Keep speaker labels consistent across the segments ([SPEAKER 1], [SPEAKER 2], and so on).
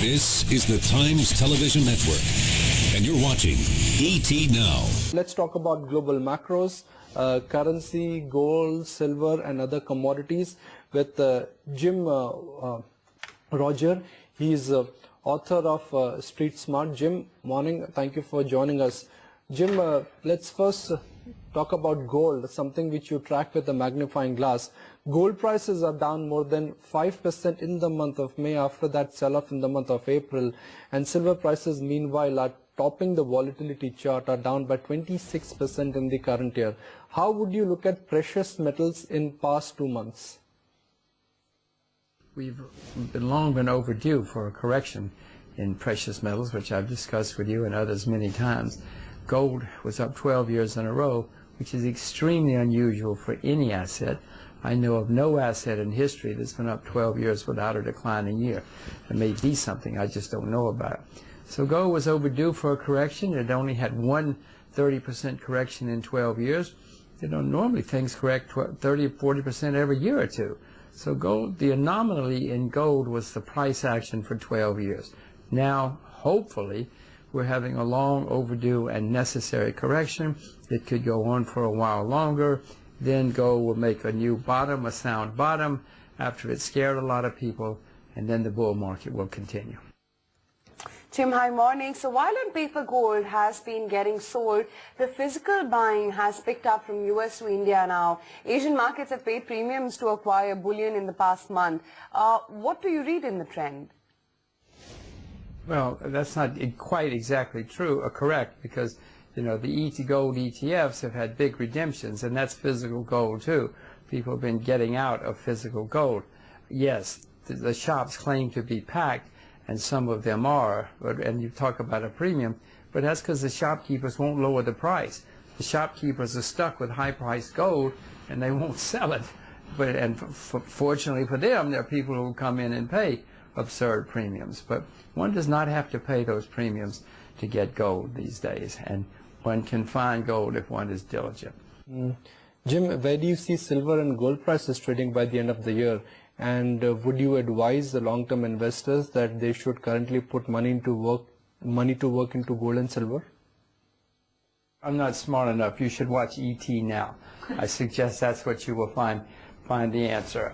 [SPEAKER 1] This is the Times Television Network, and you're watching ET Now.
[SPEAKER 2] Let's talk about global macros, currency, gold, silver, and other commodities with Jim Roger. He's author of Street Smart. Jim, morning. Thank you for joining us. Jim, let's first talk about gold, something which you track with a magnifying glass. Gold prices are down more than 5% in the month of May after that sell-off in the month of April. And silver prices, meanwhile, are topping the volatility chart, are down by 26% in the current year. How would you look at precious metals in past 2 months?
[SPEAKER 3] We've long been overdue for a correction in precious metals, which I've discussed with you and others many times. Gold was up 12 years in a row, which is extremely unusual for any asset. I know of no asset in history that's been up 12 years without a declining year. There may be something, I just don't know about it. So gold was overdue for a correction. It only had one 30% correction in 12 years. You know, normally things correct 30 or 40% every year or two. So gold, the anomaly in gold was the price action for 12 years. Now, hopefully, we're having a long overdue and necessary correction. It could go on for a while longer. Then gold will make a new bottom, a sound bottom, after it scared a lot of people, and then the bull market will continue.
[SPEAKER 4] Jim, hi, morning. So while on paper gold has been getting sold, the physical buying has picked up from US to India now. Asian markets have paid premiums to acquire bullion in the past month. What do you read in the trend?
[SPEAKER 3] Well, that's not quite exactly true or correct, because you know, the gold ETFs have had big redemptions, and that's physical gold too. People have been getting out of physical gold. Yes, the shops claim to be packed, and some of them are, and you talk about a premium, but that's because the shopkeepers won't lower the price. The shopkeepers are stuck with high-priced gold, and they won't sell it. Fortunately for them, there are people who come in and pay absurd premiums. But one does not have to pay those premiums to get gold these days, and one can find gold if one is diligent.
[SPEAKER 2] Jim, where do you see silver and gold prices trading by the end of the year? And would you advise the long-term investors that they should currently put money to work into gold and silver?
[SPEAKER 3] I'm not smart enough. You should watch ET Now. I suggest that's what you will find the answer.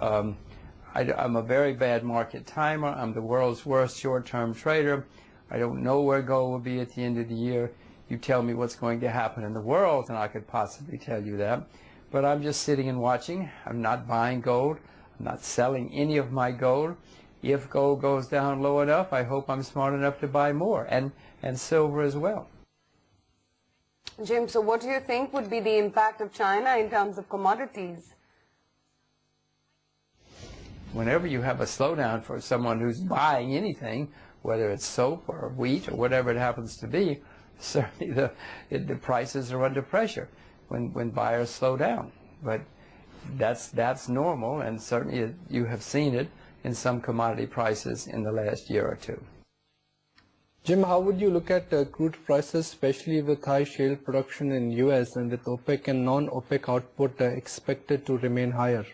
[SPEAKER 3] I'm a very bad market timer. I'm the world's worst short-term trader. I don't know where gold will be at the end of the year. You tell me what's going to happen in the world, and I could possibly tell you that. But I'm just sitting and watching. I'm not buying gold. I'm not selling any of my gold. If gold goes down low enough, I hope I'm smart enough to buy more, and silver as well.
[SPEAKER 4] Jim, so what do you think would be the impact of China in terms of commodities?
[SPEAKER 3] Whenever you have a slowdown for someone who's buying anything, whether it's soap or wheat or whatever it happens to be, certainly the prices are under pressure when buyers slow down. But that's normal, and certainly you have seen it in some commodity prices in the last year or two.
[SPEAKER 2] Jim, how would you look at crude prices, especially with high shale production in US and with OPEC and non-OPEC output expected to remain higher?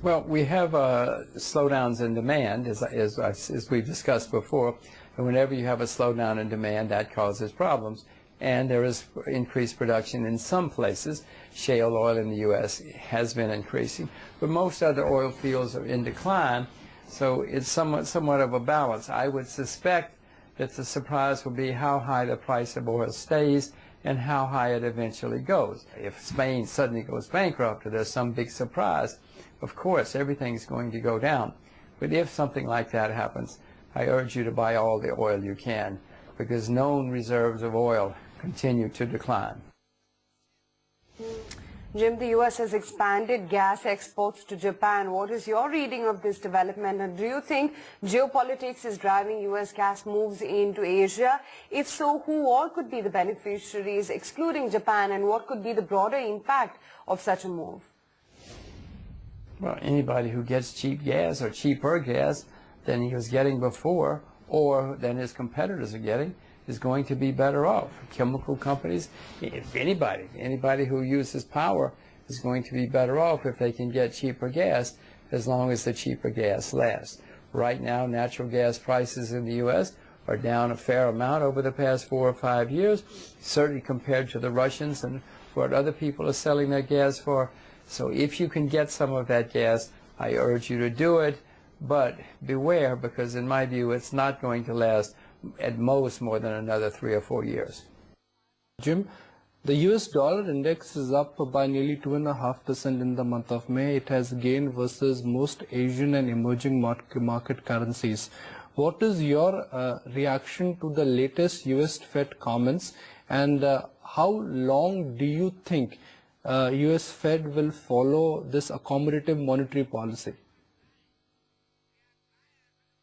[SPEAKER 3] Well, we have slowdowns in demand, as we've discussed before, and whenever you have a slowdown in demand, that causes problems. And there is increased production in some places. Shale oil in the U.S. has been increasing, but most other oil fields are in decline, so it's somewhat of a balance. I would suspect that the surprise will be how high the price of oil stays and how high it eventually goes. If Spain suddenly goes bankrupt or there's some big surprise, of course, everything's going to go down. But if something like that happens, I urge you to buy all the oil you can, because known reserves of oil continue to decline.
[SPEAKER 4] Jim, the U.S. has expanded gas exports to Japan. What is your reading of this development? And do you think geopolitics is driving U.S. gas moves into Asia? If so, who all could be the beneficiaries, excluding Japan, and what could be the broader impact of such a move?
[SPEAKER 3] Well, anybody who gets cheap gas or cheaper gas than he was getting before or than his competitors are getting is going to be better off. Chemical companies, if anybody who uses power is going to be better off if they can get cheaper gas, as long as the cheaper gas lasts. Right now, natural gas prices in the U.S. are down a fair amount over the past 4 or 5 years, certainly compared to the Russians and what other people are selling their gas for. So if you can get some of that gas, I urge you to do it, but beware, because in my view, it's not going to last at most more than another 3 or 4 years.
[SPEAKER 2] Jim, the US dollar index is up by nearly 2.5% in the month of May. It has gained versus most Asian and emerging market currencies. What is your reaction to the latest US Fed comments, and how long do you think US Fed will follow this accommodative monetary policy?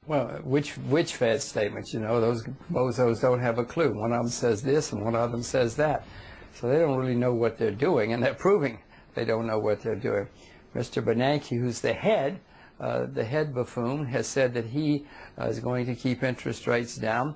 [SPEAKER 3] Well, which Fed statements? You know, those bozos don't have a clue. One of them says this and one of them says that. So they don't really know what they're doing, and they're proving they don't know what they're doing. Mr. Bernanke, who's the head buffoon, has said that he is going to keep interest rates down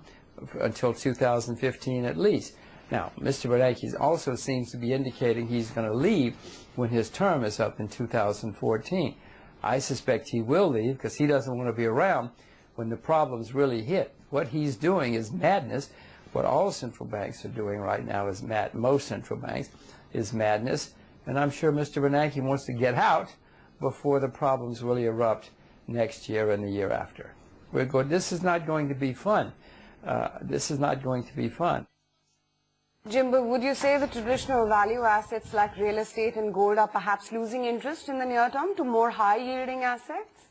[SPEAKER 3] until 2015 at least. Now, Mr. Bernanke also seems to be indicating he's going to leave when his term is up in 2014. I suspect he will leave because he doesn't want to be around when the problems really hit. What he's doing is madness. What all central banks are doing right now is most central banks is madness. And I'm sure Mr. Bernanke wants to get out before the problems really erupt next year and the year after. This is not going to be fun. This is not going to be fun.
[SPEAKER 4] Jim, but would you say the traditional value assets like real estate and gold are perhaps losing interest in the near term to more high-yielding assets?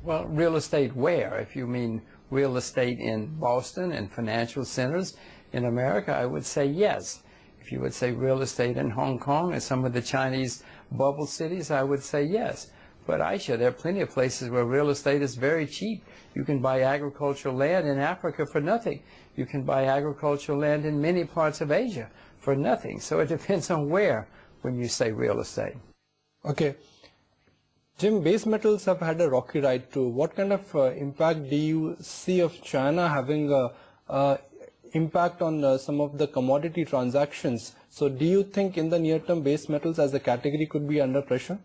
[SPEAKER 3] Well, real estate where? If you mean real estate in Boston and financial centers in America, I would say yes. If you would say real estate in Hong Kong and some of the Chinese bubble cities, I would say yes. But Aisha, there are plenty of places where real estate is very cheap. You can buy agricultural land in Africa for nothing. You can buy agricultural land in many parts of Asia for nothing. So it depends on where when you say real estate.
[SPEAKER 2] Okay. Jim, base metals have had a rocky ride too. What kind of impact do you see of China having a impact on some of the commodity transactions? So do you think in the near term base metals as a category could be under pressure?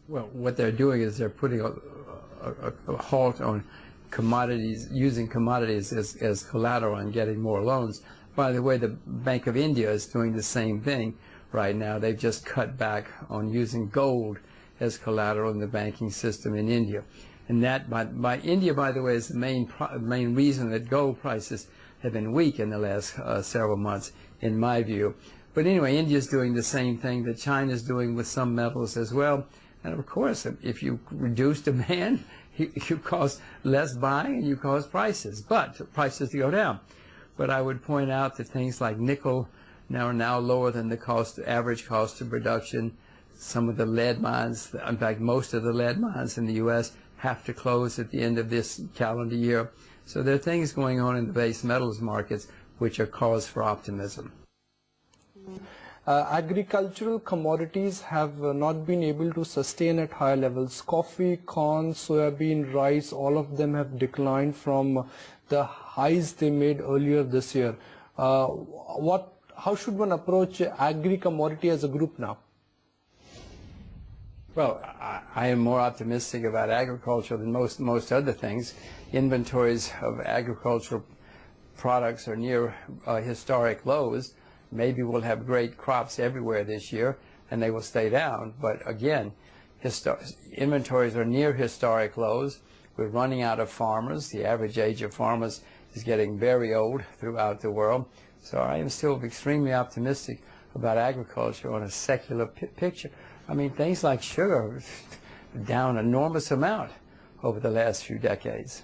[SPEAKER 3] Well, what they're doing is they're putting a halt on commodities, using commodities as collateral and getting more loans. By the way, the Bank of India is doing the same thing right now. They've just cut back on using gold as collateral in the banking system in India. And that, by India, by the way, is the main reason that gold prices have been weak in the last several months, in my view. But anyway, India's doing the same thing that China's doing with some metals as well. And of course, if you reduce demand, you cause less buying and you cause prices to go down. But I would point out that things like nickel are now lower than the average cost of production. Some of the lead mines, in fact, most of the lead mines in the U.S. have to close at the end of this calendar year. So there are things going on in the base metals markets which are cause for optimism.
[SPEAKER 2] Agricultural commodities have not been able to sustain at high levels. Coffee, corn, soybean, rice, all of them have declined from the highs they made earlier this year. How should one approach agri-commodity as a group now?
[SPEAKER 3] Well, I am more optimistic about agriculture than most other things. Inventories of agricultural products are near historic lows. Maybe we'll have great crops everywhere this year, and they will stay down. But again, inventories are near historic lows. We're running out of farmers. The average age of farmers is getting very old throughout the world. So I am still extremely optimistic about agriculture on a secular picture. I mean, things like sugar are down an enormous amount over the last few decades.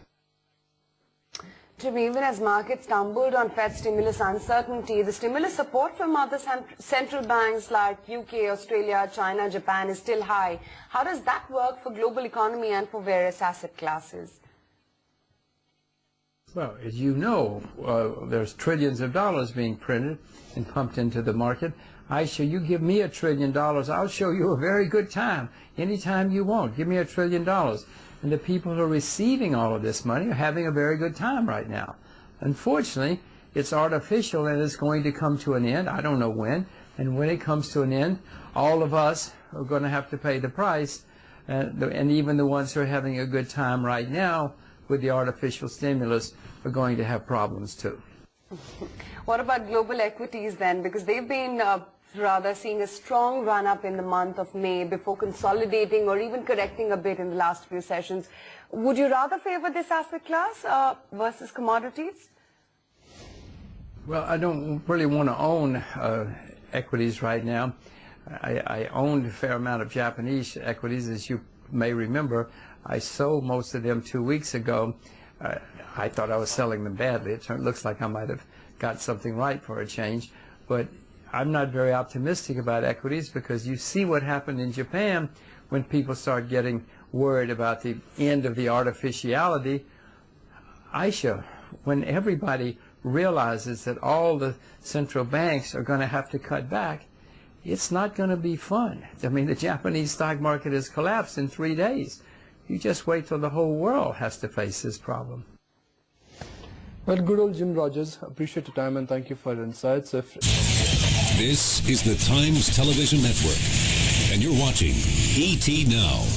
[SPEAKER 4] Jim, even as markets stumbled on Fed stimulus uncertainty, the stimulus support from other central banks like UK, Australia, China, Japan is still high. How does that work for global economy and for various asset classes?
[SPEAKER 3] Well, as you know, there's trillions of dollars being printed and pumped into the market. Aisha, you give me $1 trillion, I'll show you a very good time anytime you want. Give me $1 trillion. And the people who are receiving all of this money are having a very good time right now. Unfortunately, it's artificial and it's going to come to an end. I don't know when. And when it comes to an end, all of us are going to have to pay the price and even the ones who are having a good time right now with the artificial stimulus are going to have problems too.
[SPEAKER 4] What about global equities then? Because they've been rather seeing a strong run-up in the month of May before consolidating or even correcting a bit in the last few sessions. Would you rather favor this asset class versus commodities?
[SPEAKER 3] Well, I don't really want to own equities right now. I owned a fair amount of Japanese equities, as you may remember. I sold most of them 2 weeks ago. I thought I was selling them badly. It looks like I might have got something right for a change. But I'm not very optimistic about equities because you see what happened in Japan when people start getting worried about the end of the artificiality. Aisha, when everybody realizes that all the central banks are going to have to cut back, it's not going to be fun. I mean, the Japanese stock market has collapsed in 3 days. You just wait till the whole world has to face this problem.
[SPEAKER 2] Well, good old Jim Rogers, appreciate your time and thank you for your insights.
[SPEAKER 1] This is the Times Television Network, and you're watching ET Now.